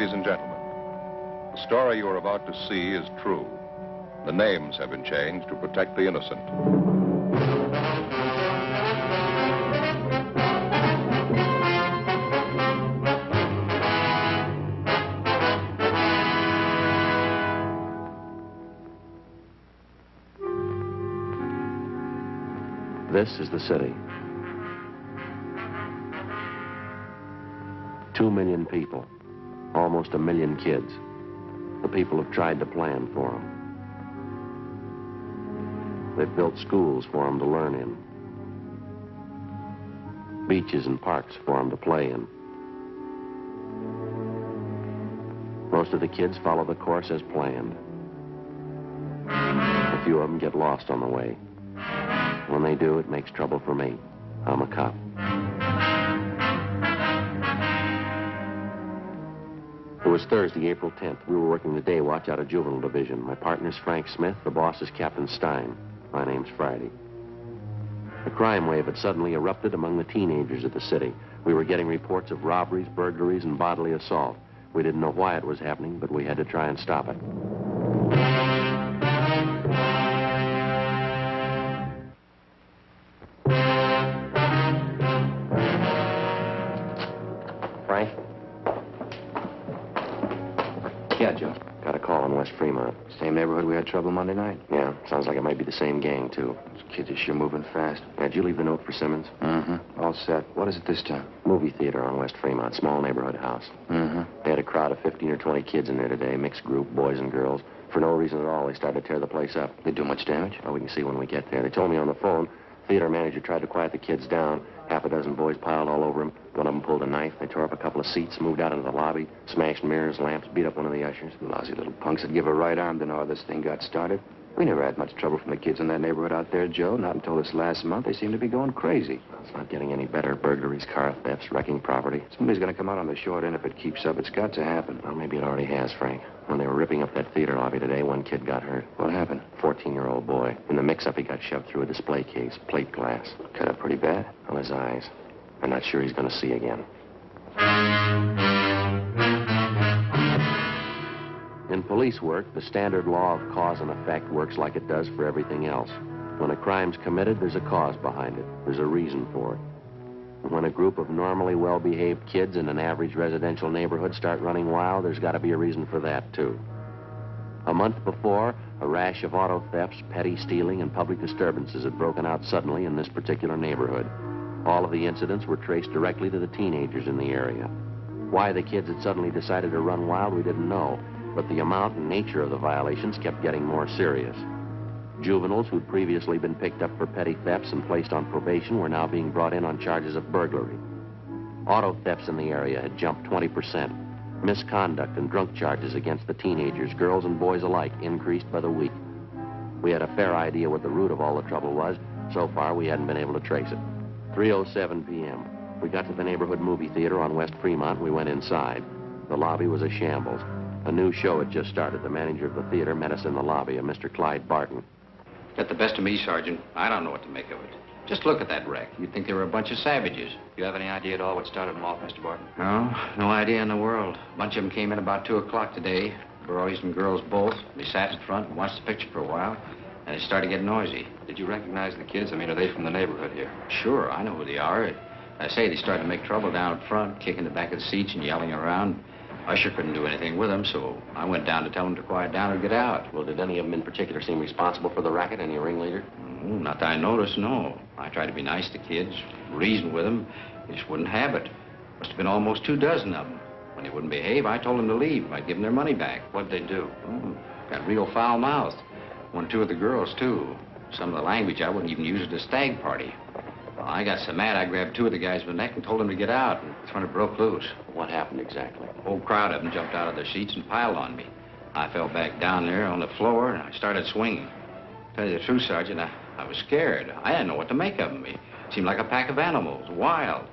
Ladies and gentlemen, the story you are about to see is true. The names have been changed to protect the innocent. This is the city. 2 million people, almost 1 million kids. The people have tried to plan for them. They've built schools for them to learn in, beaches and parks for them to play in. Most of the kids follow the course as planned. A few of them get lost on the way. When they do, it makes trouble for me. I'm a cop. It was Thursday, April 10th. We were working the day watch out of Juvenile Division. My partner's Frank Smith. The boss is Captain Stein. My name's Friday. A crime wave had suddenly erupted among the teenagers of the city. We were getting reports of robberies, burglaries, and bodily assault. We didn't know why it was happening, but we had to try and stop it. Frank? Yeah, Joe. Got a call in West Fremont. Same neighborhood we had trouble Monday night. Yeah, sounds like it might be the same gang, too. Those kids are sure moving fast. Did you leave the note for Simmons? Mm-hmm. All set. What is it this time? Movie theater on West Fremont, small neighborhood house. Mm-hmm. They had a crowd of 15 or 20 kids in there today, mixed group, boys and girls. For no reason at all, they started to tear the place up. They do much damage? Well, we can see when we get there. They told me on the phone, theater manager tried to quiet the kids down. Half a dozen boys piled all over him. One of them pulled a knife. They tore up a couple of seats, moved out into the lobby, smashed mirrors, lamps, beat up one of the ushers. Lousy little punks would give a right arm to know how this thing got started. We never had much trouble from the kids in that neighborhood out there, Joe. Not until this last month. They seem to be going crazy. Well, it's not getting any better. Burglaries, car thefts, wrecking property. Somebody's going to come out on the short end if it keeps up. It's got to happen. Well, maybe it already has, Frank. When they were ripping up that theater lobby today, one kid got hurt. What happened? 14-year-old boy. In the mix-up, he got shoved through a display case, plate glass. Cut up pretty bad. On his eyes. I'm not sure he's going to see again. In police work, the standard law of cause and effect works like it does for everything else. When a crime's committed, there's a cause behind it. There's a reason for it. And when a group of normally well-behaved kids in an average residential neighborhood start running wild, there's got to be a reason for that, too. A month before, a rash of auto thefts, petty stealing, and public disturbances had broken out suddenly in this particular neighborhood. All of the incidents were traced directly to the teenagers in the area. Why the kids had suddenly decided to run wild, we didn't know, but the amount and nature of the violations kept getting more serious. Juveniles who'd previously been picked up for petty thefts and placed on probation were now being brought in on charges of burglary. Auto thefts in the area had jumped 20%. Misconduct and drunk charges against the teenagers, girls and boys alike, increased by the week. We had a fair idea what the root of all the trouble was. So far, we hadn't been able to trace it. 3:07 p.m. We got to the neighborhood movie theater on West Fremont. We went inside. The lobby was a shambles. A new show had just started. The manager of the theater met us in the lobby, a Mr. Clyde Barton. Got the best of me, Sergeant. I don't know what to make of it. Just look at that wreck. You'd think they were a bunch of savages. You have any idea at all what started them off, Mr. Barton? No idea in the world. A bunch of them came in about 2 o'clock today. Boys and girls both. They sat in front and watched the picture for a while, and they started getting noisy. Did you recognize the kids? I mean, are they from the neighborhood here? Sure, I know who they are. I say they started to make trouble down front, kicking the back of the seats and yelling around. Usher couldn't do anything with them, so I went down to tell them to quiet down or get out. Well, did any of them in particular seem responsible for the racket? Any ringleader? Not that I noticed, no. I tried to be nice to kids, reason with them. They just wouldn't have it. Must have been almost 2 dozen of them. When they wouldn't behave, I told them to leave. I'd give them their money back. What'd they do? Got real foul-mouthed. 1 or 2 of the girls, too. Some of the language I wouldn't even use at a stag party. Well, I got so mad, I grabbed 2 of the guys by the neck and told them to get out, and that's when it broke loose. What happened exactly? A whole crowd of them jumped out of their seats and piled on me. I fell back down there on the floor, and I started swinging. To tell you the truth, Sergeant, I was scared. I didn't know what to make of them. It seemed like a pack of animals, wild.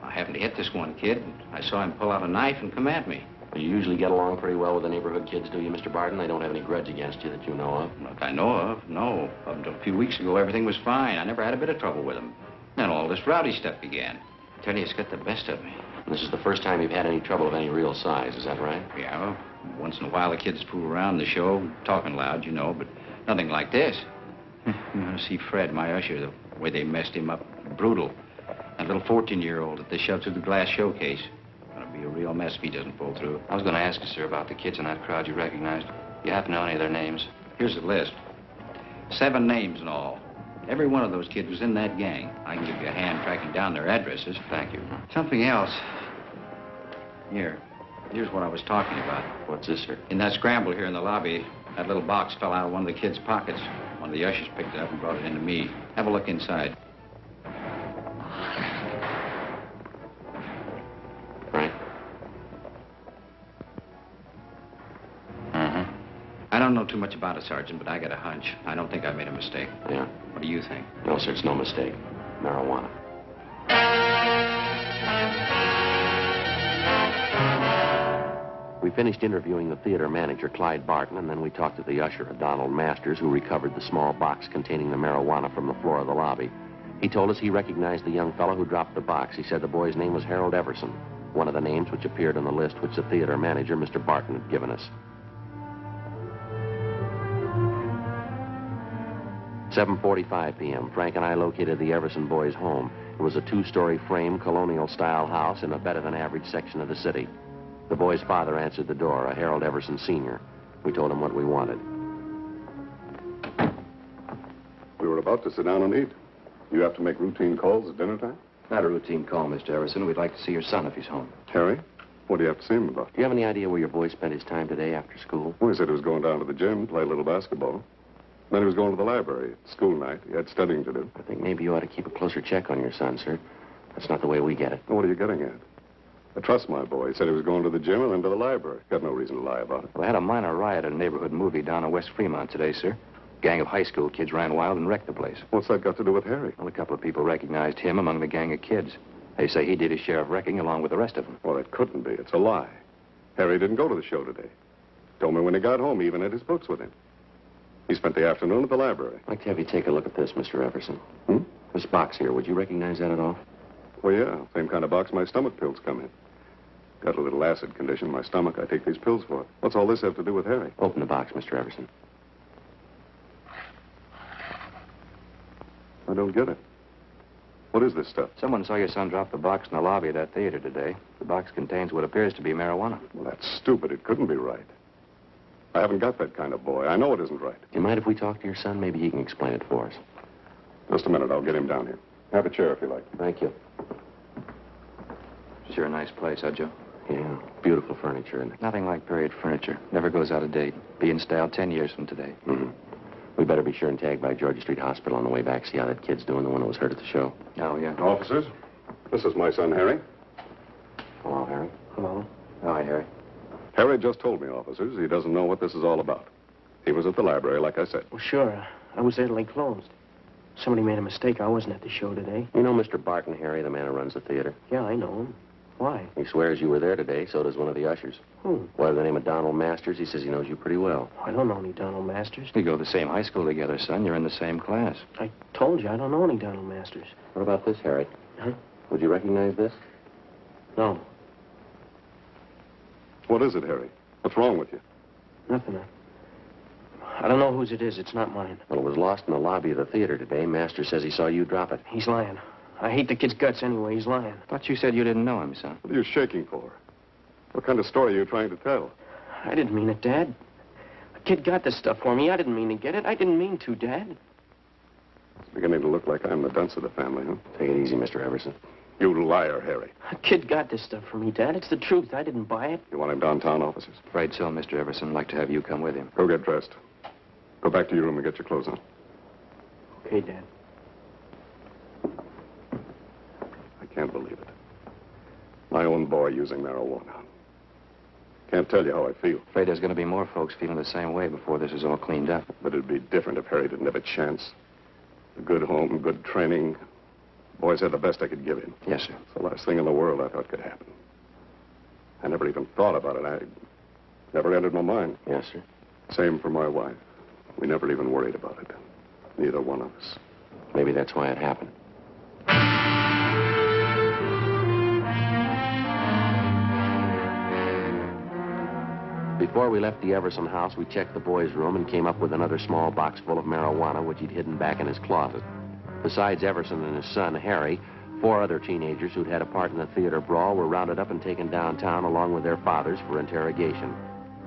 I happened to hit this one kid, and I saw him pull out a knife and come at me. You usually get along pretty well with the neighborhood kids, do you, Mr. Barton? They don't have any grudge against you that you know of? Not that I know of, no. Up until a few weeks ago, everything was fine. I never had a bit of trouble with them. Then all this rowdy stuff began. Tell you, it's got the best of me. This is the first time you've had any trouble of any real size, is that right? Yeah, well, once in a while the kids fool around the show, talking loud, you know, but nothing like this. You know, see Fred, my usher, the way they messed him up, brutal. That little 14-year-old that they shoved through the glass showcase. Gonna be a real mess if he doesn't pull through. I was going to ask you, sir, about the kids in that crowd you recognized. You happen to know any of their names? Here's the list. 7 names in all. Every one of those kids was in that gang. I can give you a hand tracking down their addresses. Thank you. Something else. Here's what I was talking about. What's this, sir? In that scramble here in the lobby, that little box fell out of one of the kids' pockets. One of the ushers picked it up and brought it into me. Have a look inside. Frank? Mm-hmm. I don't know too much about it, Sergeant, but I got a hunch. I don't think I made a mistake. Yeah. What do you think? No, sir, it's no mistake. Marijuana. We finished interviewing the theater manager, Clyde Barton, and then we talked to the usher, Donald Masters, who recovered the small box containing the marijuana from the floor of the lobby. He told us he recognized the young fellow who dropped the box. He said the boy's name was Harold Everson, one of the names which appeared on the list which the theater manager, Mr. Barton, had given us. 7:45 p.m. Frank and I located the Everson boys' home. It was a 2-story frame, colonial-style house in a better-than-average section of the city. The boy's father answered the door, a Harold Everson Sr. We told him what we wanted. We were about to sit down and eat. You have to make routine calls at dinner time? Not a routine call, Mr. Everson. We'd like to see your son if he's home. Harry, what do you have to see him about? Do you have any idea where your boy spent his time today after school? Well, he said he was going down to the gym, play a little basketball. Then he was going to the library. It's school night. He had studying to do. I think maybe you ought to keep a closer check on your son, sir. That's not the way we get it. Well, what are you getting at? I trust my boy. He said he was going to the gym and then to the library. Got no reason to lie about it. We had a minor riot at a neighborhood movie down in West Fremont today, sir. A gang of high school kids ran wild and wrecked the place. What's that got to do with Harry? Well, a couple of people recognized him among the gang of kids. They say he did his share of wrecking along with the rest of them. Well, it couldn't be. It's a lie. Harry didn't go to the show today. Told me when he got home, he even had his books with him. He spent the afternoon at the library. I'd like to have you take a look at this, Mr. Everson. This box here, would you recognize that at all? Well, yeah. Same kind of box my stomach pills come in. Got a little acid condition in my stomach. I take these pills for it. What's all this have to do with Harry? Open the box, Mr. Everson. I don't get it. What is this stuff? Someone saw your son drop the box in the lobby of that theater today. The box contains what appears to be marijuana. Well, that's stupid. It couldn't be right. I haven't got that kind of boy. I know it isn't right. Do you mind if we talk to your son? Maybe he can explain it for us. Just a minute. I'll get him down here. Have a chair if you like. Thank you. Sure a nice place, huh, Joe? Yeah, beautiful furniture, isn't it? Nothing like period furniture. Never goes out of date. Be in style 10 years from today. Mm-hmm. We better be sure and tag by Georgia Street Hospital on the way back, see how that kid's doing, the one who was hurt at the show. Oh, yeah. Officers, this is my son, Harry. Hello, Harry. Hello. Hi, Harry. Harry just told me, officers, he doesn't know what this is all about. He was at the library, like I said. Well, sure. I was there till they closed. Somebody made a mistake. I wasn't at the show today. You know Mr. Barton, Harry, the man who runs the theater? Yeah, I know him. Why? He swears you were there today, so does one of the ushers. Who? Boy by the name of Donald Masters. He says he knows you pretty well. I don't know any Donald Masters. We go to the same high school together, son. You're in the same class. I told you I don't know any Donald Masters. What about this, Harry? Huh? Would you recognize this? No, What is it, Harry? What's wrong with you? nothing. I don't know whose it is. It's not mine. Well, it was lost in the lobby of the theater today. Masters says he saw you drop it. He's lying. I hate the kid's guts anyway. He's lying. Thought you said you didn't know him, son. What are you shaking for? What kind of story are you trying to tell? I didn't mean it, Dad. The kid got this stuff for me. I didn't mean to get it. I didn't mean to, Dad. It's beginning to look like I'm the dunce of the family, huh? Take it easy, Mr. Everson. You liar, Harry. The kid got this stuff for me, Dad. It's the truth. I didn't buy it. You want him downtown, officers? Afraid so, Mr. Everson. I'd like to have you come with him. Go get dressed. Go back to your room and get your clothes on. Okay, Dad. I can't believe it. My own boy using marijuana. Can't tell you how I feel. Afraid there's going to be more folks feeling the same way before this is all cleaned up. But it'd be different if Harry didn't have a chance. A good home, good training. Boys had the best I could give him. Yes, sir. It's the last thing in the world I thought could happen. I never even thought about it. I never entered my mind. Yes, sir. Same for my wife. We never even worried about it. Neither one of us. Maybe that's why it happened. Before we left the Everson house, we checked the boy's room and came up with another small box full of marijuana, which he'd hidden back in his closet. Besides Everson and his son, Harry, 4 other teenagers who'd had a part in the theater brawl were rounded up and taken downtown along with their fathers for interrogation.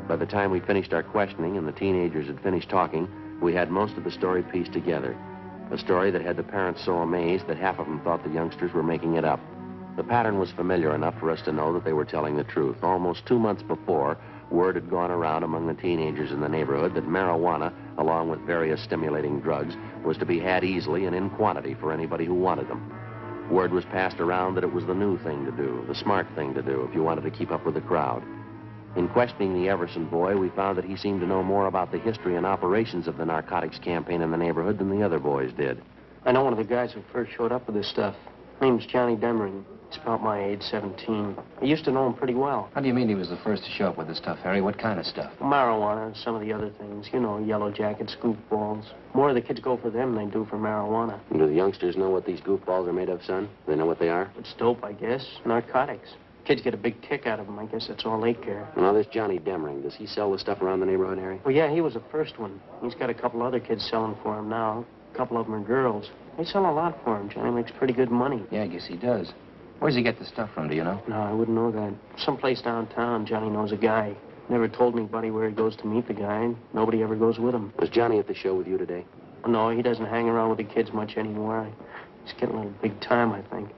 By the time we finished our questioning and the teenagers had finished talking, we had most of the story pieced together. A story that had the parents so amazed that half of them thought the youngsters were making it up. The pattern was familiar enough for us to know that they were telling the truth. Almost 2 months before, word had gone around among the teenagers in the neighborhood that marijuana, along with various stimulating drugs, was to be had easily and in quantity for anybody who wanted them. Word was passed around that it was the new thing to do, the smart thing to do if you wanted to keep up with the crowd. In questioning the Everson boy, we found that he seemed to know more about the history and operations of the narcotics campaign in the neighborhood than the other boys did. I know one of the guys who first showed up with this stuff. Name's Johnny Demering. He's about my age, 17. I used to know him pretty well. How do you mean he was the first to show up with this stuff, Harry? What kind of stuff? Marijuana and some of the other things. You know, yellow jackets, goofballs. More of the kids go for them than they do for marijuana. And do the youngsters know what these goofballs are made of, son? They know what they are? It's dope, I guess. Narcotics. Kids get a big kick out of them. I guess that's all they care. Now, this Johnny Demering, does he sell the stuff around the neighborhood, Harry? Well, yeah, he was the first one. He's got a couple other kids selling for him now. A couple of them are girls. They sell a lot for him. Johnny makes pretty good money. Yeah, I guess he does. Where does he get the stuff from, do you know? No, I wouldn't know that. Someplace downtown, Johnny knows a guy. Never told anybody where he goes to meet the guy. Nobody ever goes with him. Was Johnny at the show with you today? No, he doesn't hang around with the kids much anymore. He's getting a little big time, I think.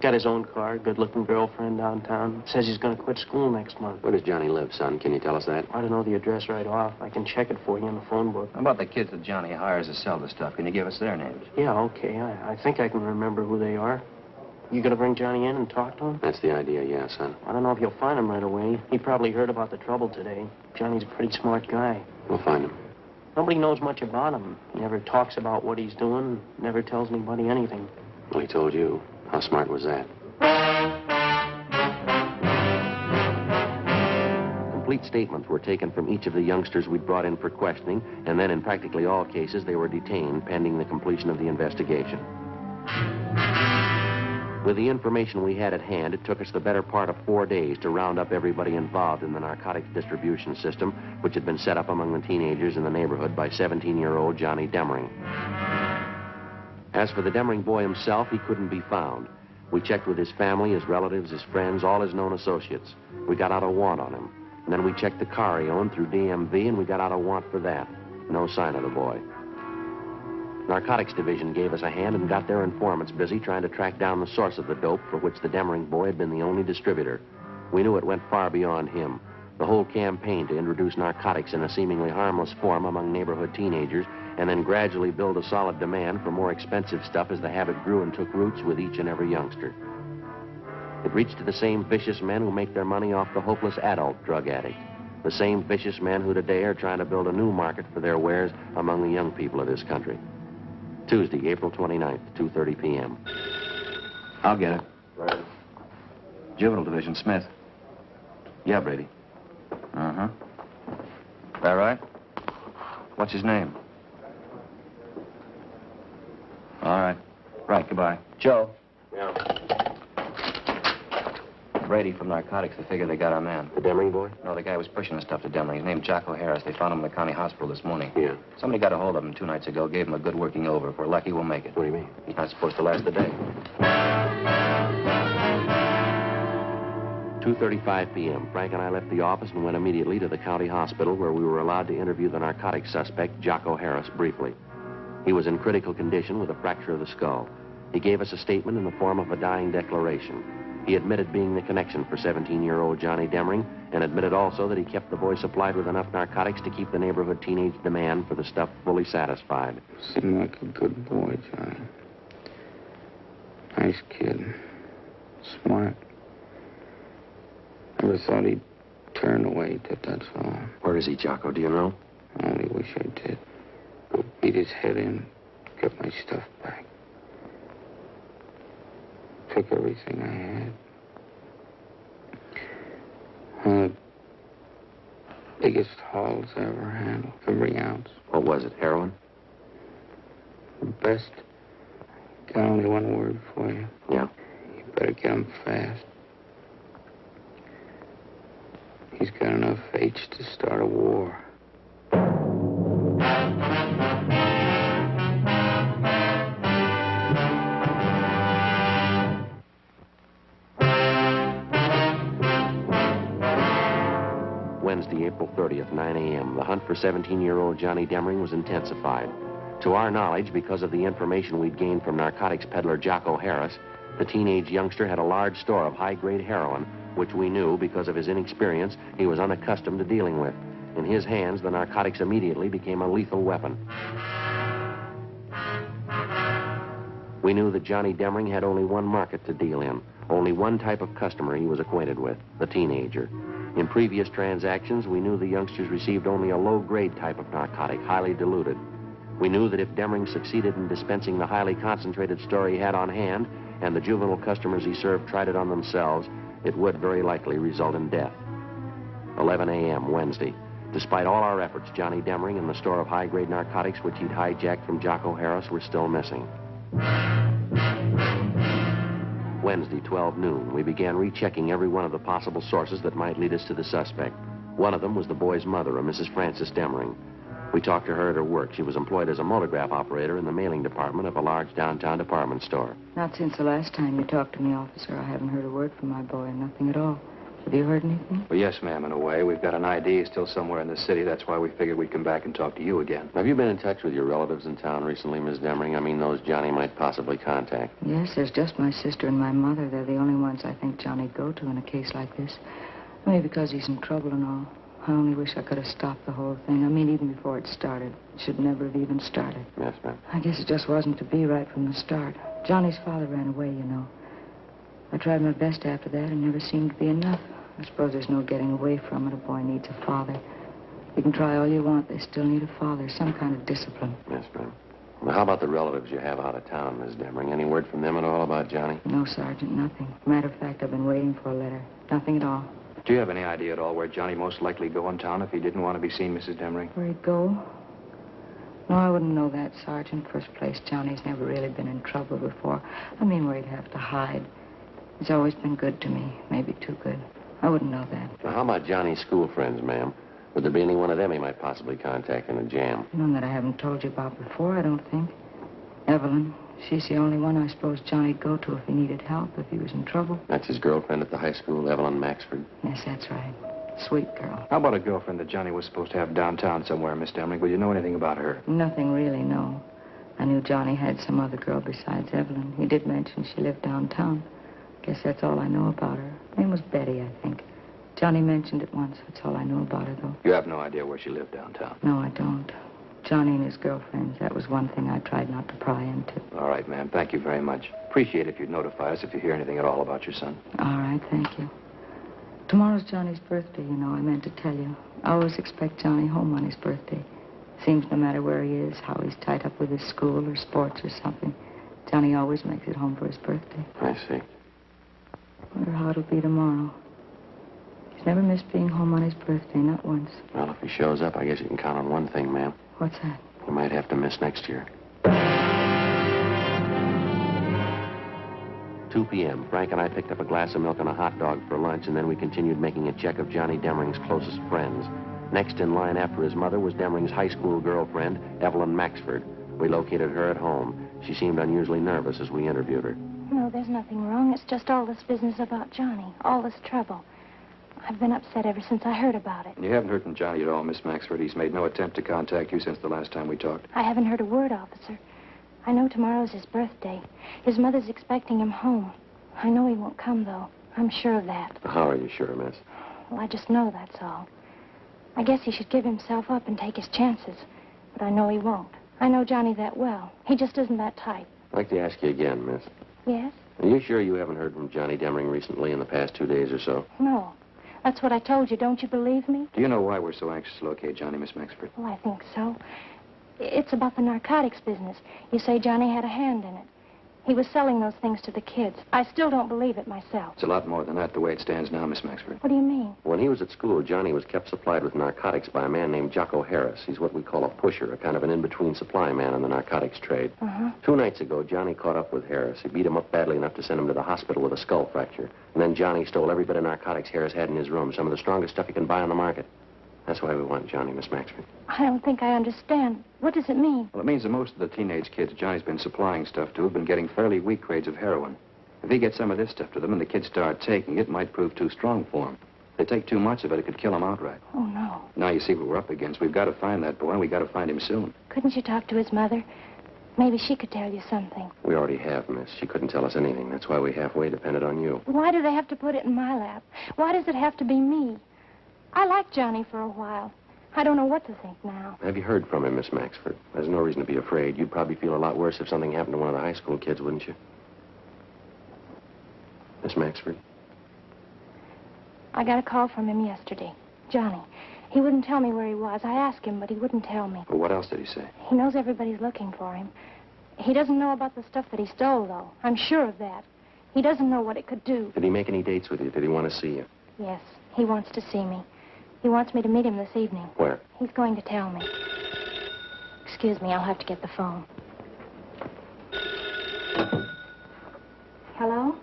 Got his own car, good-looking girlfriend downtown. Says he's going to quit school next month. Where does Johnny live, son? Can you tell us that? I don't know the address right off. I can check it for you in the phone book. How about the kids that Johnny hires to sell the stuff? Can you give us their names? Yeah, okay. I think I can remember who they are. You going to bring Johnny in and talk to him? That's the idea, yeah, son. I don't know if you'll find him right away. He probably heard about the trouble today. Johnny's a pretty smart guy. We'll find him. Nobody knows much about him. He never talks about what he's doing, never tells anybody anything. Well, he told you. How smart was that? Complete statements were taken from each of the youngsters we'd brought in for questioning, and then in practically all cases, they were detained pending the completion of the investigation. With the information we had at hand, it took us the better part of 4 days to round up everybody involved in the narcotics distribution system, which had been set up among the teenagers in the neighborhood by 17-year-old Johnny Demering. As for the Demering boy himself, he couldn't be found. We checked with his family, his relatives, his friends, all his known associates. We got out a warrant on him. And then we checked the car he owned through DMV, and we got out a warrant for that. No sign of the boy. Narcotics Division gave us a hand and got their informants busy trying to track down the source of the dope for which the Demering boy had been the only distributor. We knew it went far beyond him. The whole campaign to introduce narcotics in a seemingly harmless form among neighborhood teenagers and then gradually build a solid demand for more expensive stuff as the habit grew and took roots with each and every youngster. It reached to the same vicious men who make their money off the hopeless adult drug addict. The same vicious men who today are trying to build a new market for their wares among the young people of this country. Tuesday, April 29th, 2:30 p.m. I'll get it. Right. Juvenile Division, Smith. Yeah, Brady. Uh-huh. That right? What's his name? All right. Right, goodbye. Joe. Yeah. Brady from Narcotics. They figure they got our man. The Demering boy? No, the guy was pushing the stuff to Demering. His name's Jocko Harris. They found him in the county hospital this morning. Yeah. Somebody got a hold of him 2 nights ago, gave him a good working over. If we're lucky, we'll make it. What do you mean? He's not supposed to last a day. 2:35 p.m. Frank and I left the office and went immediately to the county hospital where we were allowed to interview the narcotics suspect, Jocko Harris, briefly. He was in critical condition with a fracture of the skull. He gave us a statement in the form of a dying declaration. He admitted being the connection for 17-year-old Johnny Demering and admitted also that he kept the boy supplied with enough narcotics to keep the neighborhood teenage demand for the stuff fully satisfied. Seemed like a good boy, Johnny. Nice kid. Smart. Never thought he'd turn away, that's all. Where is he, Jocko? Do you know? I only wish I did. Go beat his head in, get my stuff back. Took everything I had. One of the biggest hauls I ever handled, every ounce. What was it, heroin? The best. Got only one word for you. Yeah. You better get him fast. He's got enough H to start a war. Wednesday, April 30th, 9 a.m. The hunt for 17-year-old Johnny Demring was intensified. To our knowledge, because of the information we'd gained from narcotics peddler Jocko Harris, the teenage youngster had a large store of high-grade heroin, which we knew, because of his inexperience, he was unaccustomed to dealing with. In his hands, the narcotics immediately became a lethal weapon. We knew that Johnny Demring had only one market to deal in, only one type of customer he was acquainted with, the teenager. In previous transactions, we knew the youngsters received only a low-grade type of narcotic, highly diluted. We knew that if Demring succeeded in dispensing the highly concentrated store he had on hand, and the juvenile customers he served tried it on themselves, it would very likely result in death. 11 a.m. Wednesday. Despite all our efforts, Johnny Demring and the store of high-grade narcotics which he'd hijacked from Jocko Harris were still missing. Wednesday, 12 noon, we began rechecking every one of the possible sources that might lead us to the suspect. One of them was the boy's mother, a Mrs. Frances Demring. We talked to her at her work. She was employed as a multigraph operator in the mailing department of a large downtown department store. Not since the last time you talked to me, officer. I haven't heard a word from my boy, nothing at all. Have you heard anything? Well, yes, ma'am, in a way. We've got an ID still somewhere in the city. That's why we figured we'd come back and talk to you again. Have you been in touch with your relatives in town recently, Miss Demring? I mean, those Johnny might possibly contact. Yes, there's just my sister and my mother. They're the only ones I think Johnny'd go to in a case like this. Maybe because he's in trouble and all. I only wish I could have stopped the whole thing. I mean, even before it started. It should never have even started. Yes, ma'am. I guess it just wasn't to be right from the start. Johnny's father ran away, you know. I tried my best after that and never seemed to be enough. I suppose there's no getting away from it. A boy needs a father. You can try all you want. They still need a father, some kind of discipline. Yes, ma'am. Well, how about the relatives you have out of town, Miss Demring? Any word from them at all about Johnny? No, Sergeant, nothing. Matter of fact, I've been waiting for a letter. Nothing at all. Do you have any idea at all where Johnny most likely go in town if he didn't want to be seen, Mrs. Demring? Where he'd go? No, I wouldn't know that, Sergeant. First place, Johnny's never really been in trouble before. I mean, where he'd have to hide. He's always been good to me. Maybe too good. I wouldn't know that. Now, how about Johnny's school friends, ma'am? Would there be any one of them he might possibly contact in a jam? None that I haven't told you about before, I don't think. Evelyn. She's the only one I suppose Johnny'd go to if he needed help, if he was in trouble. That's his girlfriend at the high school, Evelyn Maxford? Yes, that's right. Sweet girl. How about a girlfriend that Johnny was supposed to have downtown somewhere, Miss Demring? Would you know anything about her? Nothing really, no. I knew Johnny had some other girl besides Evelyn. He did mention she lived downtown. Guess that's all I know about her. Her name was Betty, I think. Johnny mentioned it once. That's all I know about her, though. You have no idea where she lived downtown? No, I don't. Johnny and his girlfriends, that was one thing I tried not to pry into. All right, ma'am. Thank you very much. Appreciate it if you'd notify us if you hear anything at all about your son. All right, thank you. Tomorrow's Johnny's birthday, you know. I meant to tell you. I always expect Johnny home on his birthday. Seems no matter where he is, how he's tied up with his school or sports or something, Johnny always makes it home for his birthday. I see. Wonder how it'll be tomorrow. He's never missed being home on his birthday, not once. Well, if he shows up, I guess you can count on one thing, ma'am. What's that? He might have to miss next year. 2 p.m. Frank and I picked up a glass of milk and a hot dog for lunch, and then we continued making a check of Johnny Demring's closest friends. Next in line after his mother was Demring's high school girlfriend, Evelyn Maxford. We located her at home. She seemed unusually nervous as we interviewed her. No, there's nothing wrong. It's just all this business about Johnny. All this trouble. I've been upset ever since I heard about it. You haven't heard from Johnny at all, Miss Maxford. He's made no attempt to contact you since the last time we talked. I haven't heard a word, officer. I know tomorrow's his birthday. His mother's expecting him home. I know he won't come, though. I'm sure of that. How are you sure, miss? Well, I just know that's all. I guess he should give himself up and take his chances. But I know he won't. I know Johnny that well. He just isn't that type. I'd like to ask you again, miss. Yes? Are you sure you haven't heard from Johnny Demring recently in the past 2 days or so? No. That's what I told you. Don't you believe me? Do you know why we're so anxious to locate Johnny, Miss Maxford? Well, I think so. It's about the narcotics business. You say Johnny had a hand in it. He was selling those things to the kids. I still don't believe it myself. It's a lot more than that the way it stands now, Miss Maxford. What do you mean? When he was at school, Johnny was kept supplied with narcotics by a man named Jocko Harris. He's what we call a pusher, a kind of an in-between supply man in the narcotics trade. 2 nights ago, Johnny caught up with Harris. He beat him up badly enough to send him to the hospital with a skull fracture. And then Johnny stole every bit of narcotics Harris had in his room, some of the strongest stuff he can buy on the market. That's why we want Johnny, Miss Maxford. I don't think I understand. What does it mean? Well, it means that most of the teenage kids Johnny's been supplying stuff to have been getting fairly weak grades of heroin. If he gets some of this stuff to them and the kids start taking it, it might prove too strong for them. If they take too much of it, it could kill them outright. Oh, no. Now you see what we're up against. We've got to find that boy, and we've got to find him soon. Couldn't you talk to his mother? Maybe she could tell you something. We already have, miss. She couldn't tell us anything. That's why we halfway depended on you. Why do they have to put it in my lap? Why does it have to be me? I liked Johnny for a while. I don't know what to think now. Have you heard from him, Miss Maxford? There's no reason to be afraid. You'd probably feel a lot worse if something happened to one of the high school kids, wouldn't you? Miss Maxford? I got a call from him yesterday. Johnny. He wouldn't tell me where he was. I asked him, but he wouldn't tell me. Well, what else did he say? He knows everybody's looking for him. He doesn't know about the stuff that he stole, though. I'm sure of that. He doesn't know what it could do. Did he make any dates with you? Did he want to see you? Yes, he wants to see me. He wants me to meet him this evening. Where? He's going to tell me. Excuse me, I'll have to get the phone. Hello?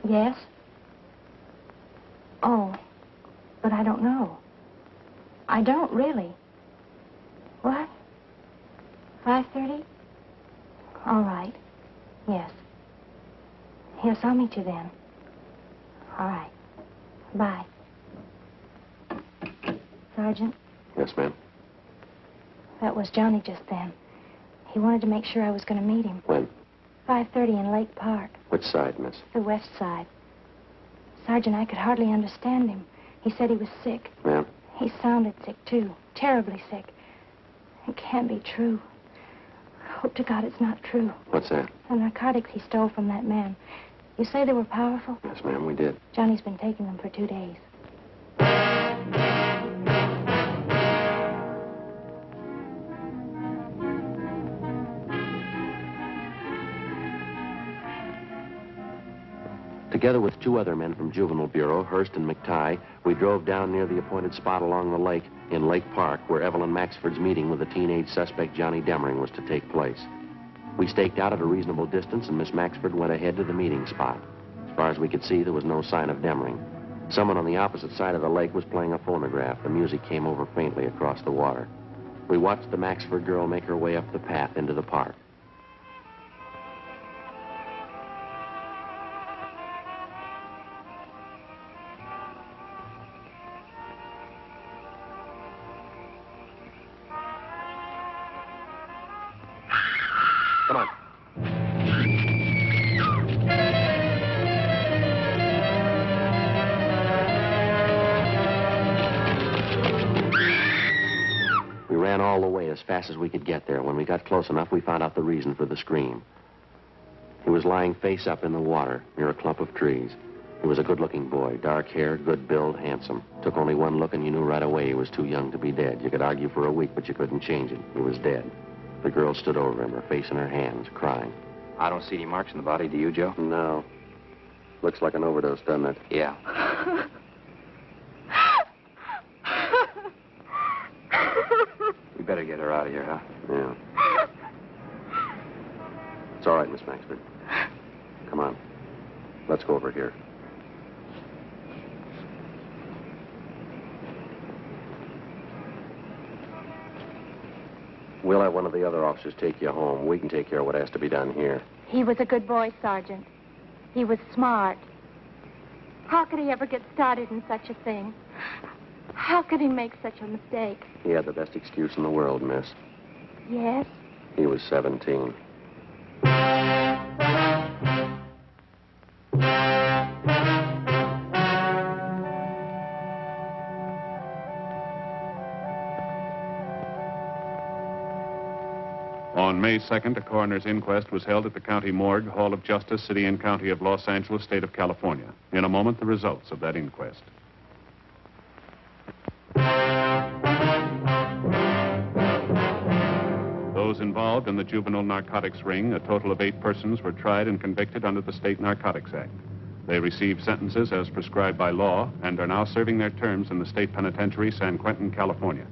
Yes? Oh, but I don't know. I don't really. What? 5:30? All right. Yes. Yes, I'll meet you then. All right. Bye. Sergeant, Yes, ma'am. that was Johnny just then. He wanted to make sure I was going to meet him. When? 5:30 in Lake Park, Which side, miss? the west side. Sergeant, I could hardly understand him. He said he was sick. Ma'am? He sounded sick, too. Terribly sick. It can't be true. I hope to God it's not true. What's that? The narcotics he stole from that man. You say they were powerful? Yes, ma'am, we did. Johnny's been taking them for 2 days. Together with 2 other men from Juvenile Bureau, Hurst and McTighe, we drove down near the appointed spot along the lake in Lake Park where Evelyn Maxford's meeting with the teenage suspect Johnny Demering was to take place. We staked out at a reasonable distance, and Miss Maxford went ahead to the meeting spot. As far as we could see, there was no sign of Demering. Someone on the opposite side of the lake was playing a phonograph. The music came over faintly across the water. We watched the Maxford girl make her way up the path into the park. Come on. We ran all the way as fast as we could get there. When we got close enough, we found out the reason for the scream. He was lying face up in the water near a clump of trees. He was a good-looking boy, dark hair, good build, handsome. Took only one look and you knew right away he was too young to be dead. You could argue for a week, but you couldn't change it. He was dead. The girl stood over him, her face in her hands, crying. I don't see any marks in the body, do you, Joe? No. Looks like an overdose, doesn't it? Yeah. We better get her out of here, huh? Yeah. It's all right, Miss Maxford. Come on. Let's go over here. We'll have one of the other officers take you home. We can take care of what has to be done here. He was a good boy, Sergeant. He was smart. How could he ever get started in such a thing? How could he make such a mistake? He had the best excuse in the world, miss. Yes? He was 17. On May 2nd, a coroner's inquest was held at the County Morgue, Hall of Justice, City and County of Los Angeles, State of California. In a moment, the results of that inquest. those involved in the juvenile narcotics ring, a total of 8 persons, were tried and convicted under the State Narcotics Act. They received sentences as prescribed by law and are now serving their terms in the State Penitentiary, San Quentin, California.